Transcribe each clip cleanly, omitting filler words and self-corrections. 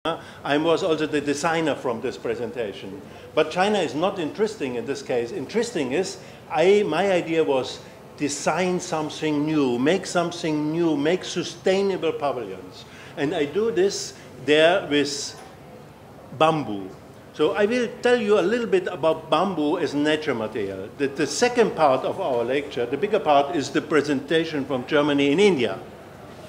I was also the designer from this presentation. But China is not interesting in this case. Interesting is, my idea was design something new, make sustainable pavilions. And I do this there with bamboo. So I will tell you a little bit about bamboo as nature material. The second part of our lecture, the bigger part, is the presentation from Germany and India.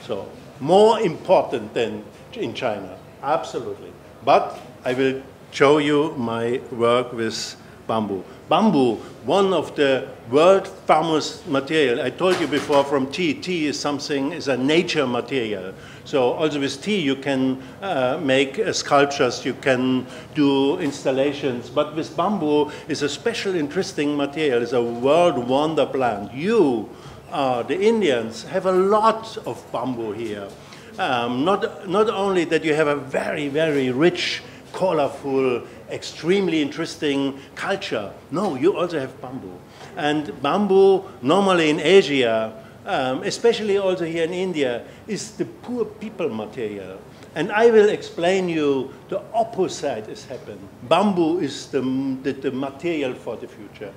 So more important than in China, absolutely. But I will show you my work with bamboo. Bamboo, one of the world famous material. I told you before from tea. Tea is a nature material. So also with tea you can make sculptures, you can do installations. But with bamboo is a special interesting material. It's a world wonder plant. You, the Indians, have a lot of bamboo here. Not only that you have a very, very rich, colorful, extremely interesting culture. No, you also have bamboo. And bamboo, normally in Asia, especially also here in India, is the poor people material. And I will explain you the opposite is happening. Bamboo is the material for the future.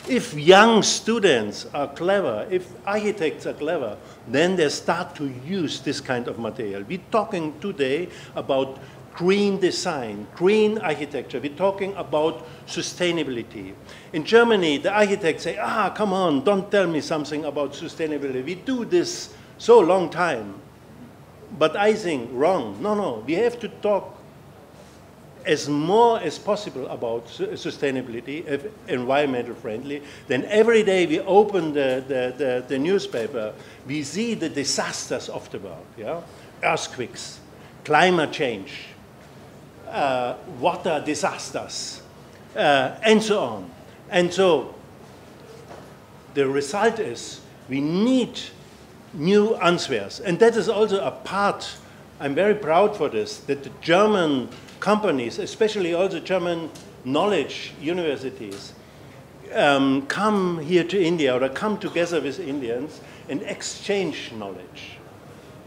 If young students are clever, if architects are clever, then they start to use this kind of material. We're talking today about green design, green architecture. We're talking about sustainability. In Germany, the architects say, come on, don't tell me something about sustainability. We do this so long time. But I think wrong. No, we have to talk as more as possible about sustainability, environmental friendly. Then every day we open the newspaper, we see the disasters of the world, yeah? Earthquakes, climate change, water disasters, and so on. And so the result is we need new answers. And that is also a part, I'm very proud for this, that the German companies, especially also German knowledge universities, come here to India or come together with Indians and exchange knowledge.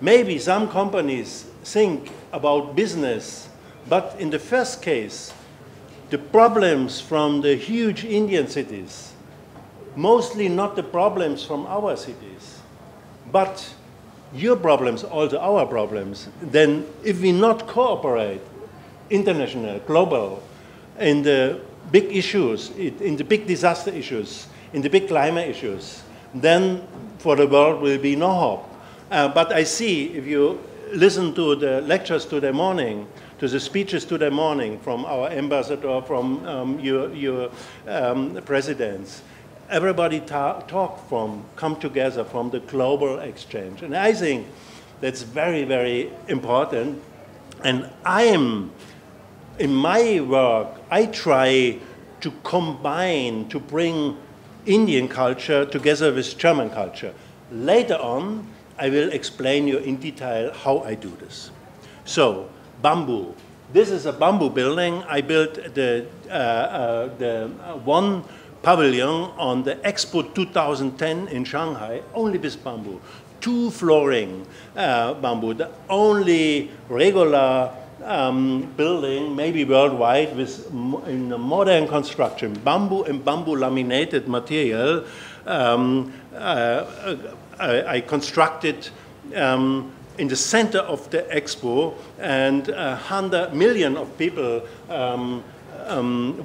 Maybe some companies think about business, but in the first case, the problems from the huge Indian cities, mostly not the problems from our cities, but your problems, also our problems, then if we not cooperate, international, global, in the big issues, in the big disaster issues, in the big climate issues, then for the world will be no hope. But I see, if you listen to the lectures today morning, to the speeches today morning from our ambassador, from your presidents, everybody come together from the global exchange. And I think that's very, very important. And in my work, I try to combine, to bring Indian culture together with German culture. Later on, I will explain you in detail how I do this. So, bamboo. This is a bamboo building. I built the one pavilion on the Expo 2010 in Shanghai, only with bamboo. 2 flooring bamboo, the only regular building, maybe worldwide, with in a modern construction, bamboo and bamboo laminated material. I constructed in the center of the expo, and 100 million of people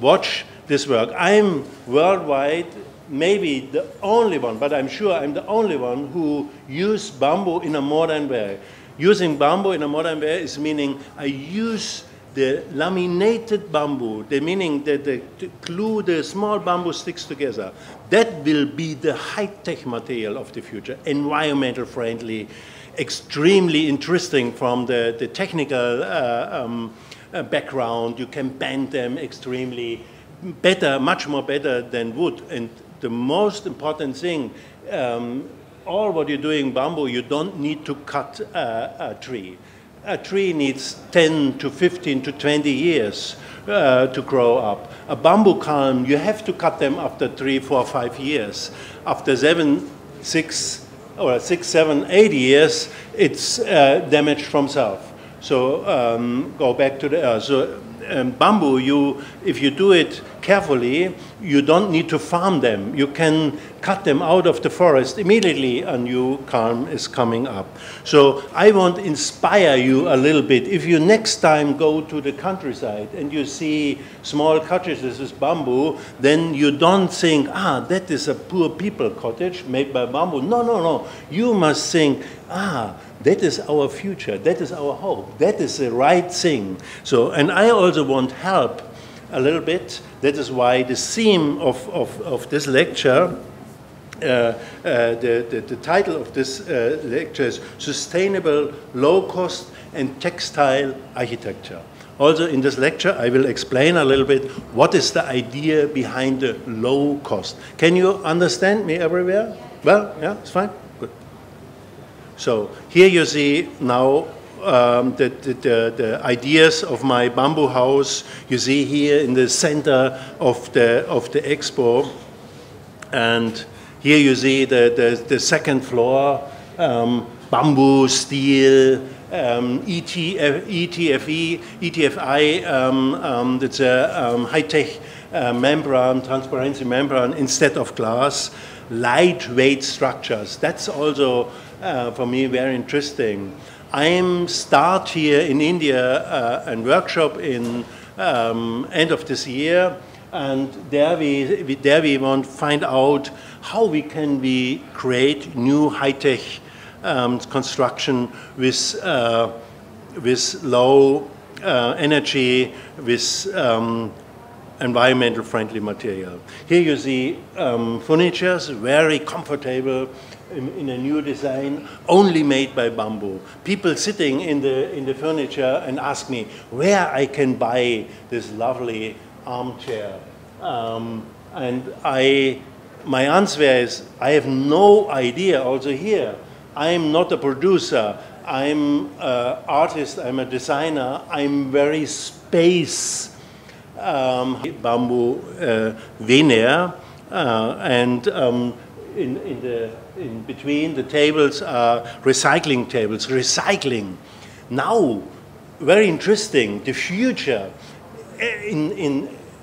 watch this work. I'm worldwide maybe the only one, but I'm sure I'm the only one who used bamboo in a modern way. Using bamboo in a modern way is meaning I use the laminated bamboo, the meaning that to glue the small bamboo sticks together. That will be the high-tech material of the future, environmental friendly, extremely interesting from the technical background. You can bend them extremely better, much more better than wood. And the most important thing, all what you're doing bamboo, you don't need to cut a tree. A tree needs 10 to 15 to 20 years to grow up. A bamboo culm, you have to cut them after 3, 4, 5 years. After 6, 7, 8 years, it's damaged from south. So go back to the earth. So bamboo, if you do it carefully, you don't need to farm them. You can cut them out of the forest immediately, a new calm is coming up. So I want to inspire you a little bit. If you next time go to the countryside and you see small cottages with bamboo, then you don't think, that is a poor people cottage made by bamboo. No, no, no. You must think, that is our future, that is our hope, that is the right thing. So, and I also want help a little bit. That is why the theme of this lecture, the title of this lecture is Sustainable Low-Cost and Textile Architecture. Also in this lecture I will explain a little bit what is the idea behind the low cost. Can you understand me everywhere? Well, yeah, it's fine. So here you see now the ideas of my bamboo house. You see here in the center of the expo, and here you see the second floor, bamboo, steel, ETFI. It's a high-tech membrane, transparency membrane instead of glass. Lightweight structures. That's also for me very interesting. I'm start here in India a workshop in end of this year, and there we want to find out how we can create new high-tech construction with low energy, with environmental friendly material. Here you see furniture, very comfortable in a new design, only made by bamboo. People sitting in the furniture and ask me where I can buy this lovely armchair. And my answer is I have no idea. Also here, I am not a producer. I'm an artist. I'm a designer. I'm very space. Bamboo veneer, and in between the tables are recycling tables. Recycling. Now, very interesting. The future.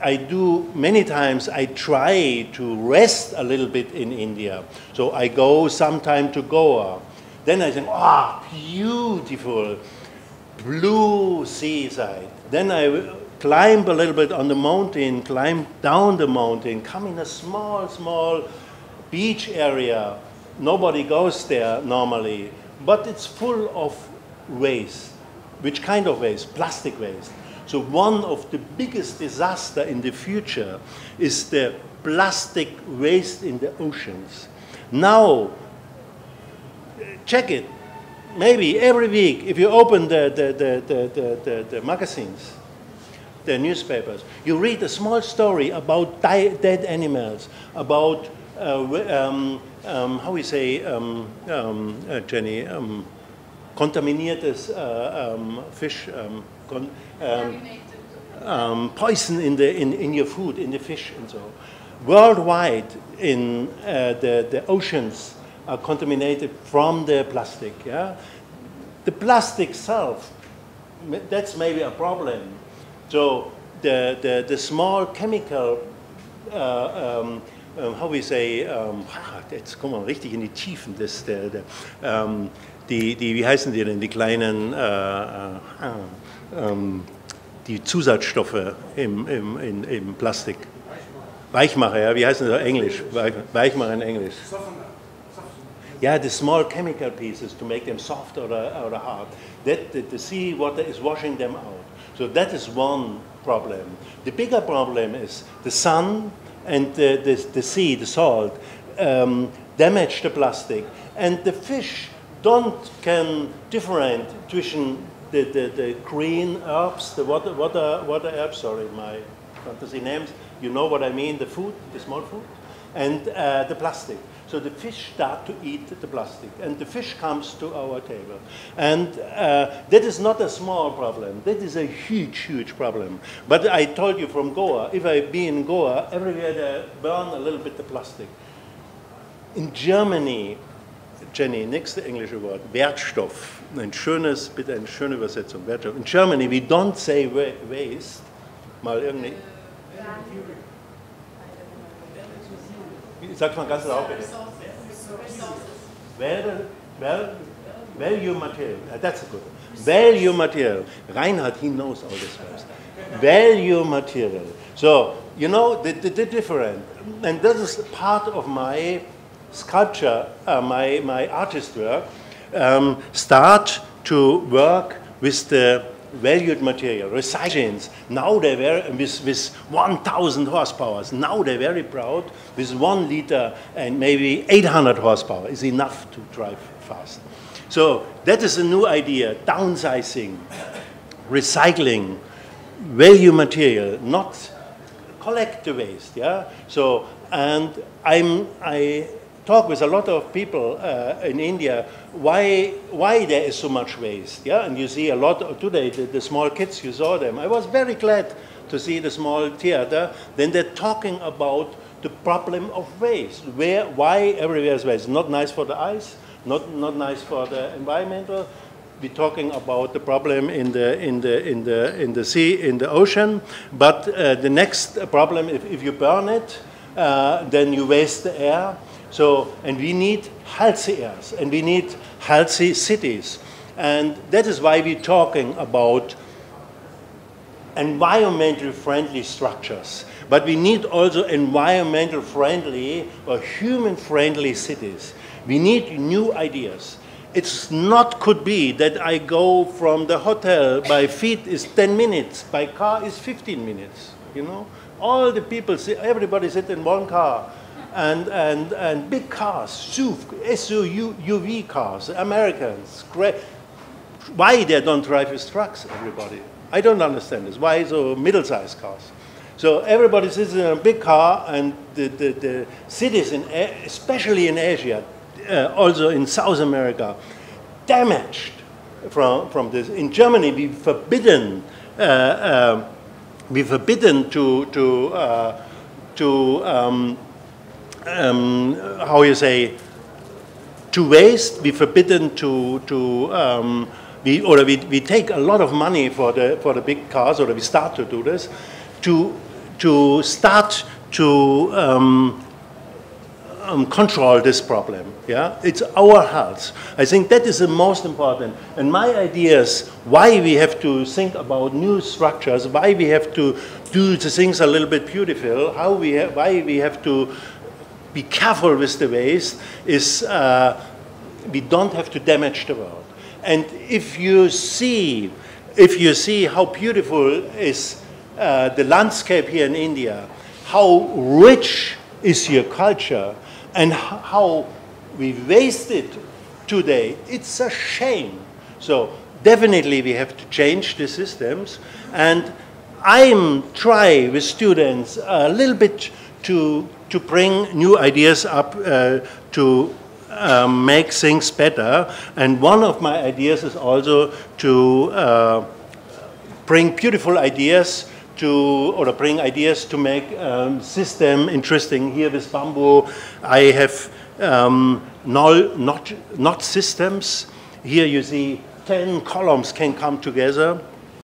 I do many times. I try to rest a little bit in India. So I go sometime to Goa. Then I think, beautiful blue seaside. Then I climb a little bit on the mountain, climb down the mountain, come in a small beach area. Nobody goes there normally, but it's full of waste. Which kind of waste? Plastic waste. So one of the biggest disasters in the future is the plastic waste in the oceans. Now, check it. Maybe every week, if you open the magazines, the newspapers, you read a small story about dead animals, about how we say, Jenny, contaminated fish, poison in your food, in the fish, and so. Worldwide, in the oceans are contaminated from the plastic. Yeah, the plastic itself, that's maybe a problem. So the small chemical, how we say, jetzt kommen wir richtig in die Tiefen, wie heißen die denn, die kleinen, die Zusatzstoffe im Plastik. Weichmacher, ja, wie heißen das in Englisch? Weichmacher in Englisch. Yeah, the small chemical pieces to make them soft or hard. The sea water is washing them out. So that is one problem. The bigger problem is the sun and the sea, the salt, damage the plastic. And the fish can differentiate between the green herbs, the water herbs, sorry, my fantasy names, you know what I mean, the food, the small food, and the plastic. So the fish start to eat the plastic, and the fish comes to our table. And that is not a small problem. That is a huge, huge problem. But I told you from Goa, if I be in Goa, everywhere they burn a little bit of plastic. In Germany, Jenny, nächste englische Wort, Wertstoff. Ein schönes, bitte eine schöne Übersetzung, Wertstoff. In Germany, we don't say waste. Mal irgendwie. Sag mal ganz laut, bitte. Value material. That's a good one. Value material. Reinhard, he knows all this first. Value material. So, you know, the different, and this is part of my sculpture, my artist work, start to work with the valued material, recyclings. Now they were with 1,000 horsepower. Now they're very proud with 1 liter and maybe 800 horsepower is enough to drive fast. So that is a new idea, downsizing, recycling, value material, not collect the waste, yeah? So, and I talk with a lot of people in India, why there is so much waste, yeah? And you see a lot of, today, the small kids, you saw them. I was very glad to see the small theater. Then they're talking about the problem of waste. Why everywhere is waste? Not nice for the eyes, not nice for the environmental. We're talking about the problem in the sea, in the ocean. But the next problem, if you burn it, then you waste the air. So, and we need healthy airs, and we need healthy cities. And that is why we're talking about environmentally friendly structures. But we need also environmental friendly or human friendly cities. We need new ideas. It's not could be that I go from the hotel by feet is 10 minutes, by car is 15 minutes, you know? All the people, everybody sit in one car. And big cars, SUV cars, Americans, great. Why they don't drive with trucks, everybody? I don't understand this. Why so middle-sized cars? So everybody sits in a big car, and the cities, especially in Asia, also in South America, damaged from this. In Germany, we forbidden how you say, to waste, we forbidden we take a lot of money for the big cars, or we start to do this, to start to control this problem. Yeah, it's our health. I think that is the most important. And my ideas, why we have to think about new structures, why we have to do the things a little bit beautiful, why we have to be careful with the waste, is we don't have to damage the world. And if you see how beautiful is the landscape here in India, how rich is your culture, and how we waste it today, it's a shame. So definitely we have to change the systems, and I'm trying with students a little bit to bring new ideas up to make things better. And one of my ideas is also to bring beautiful ideas bring ideas to make system interesting. Here with bamboo, I have not systems. Here you see 10 columns can come together.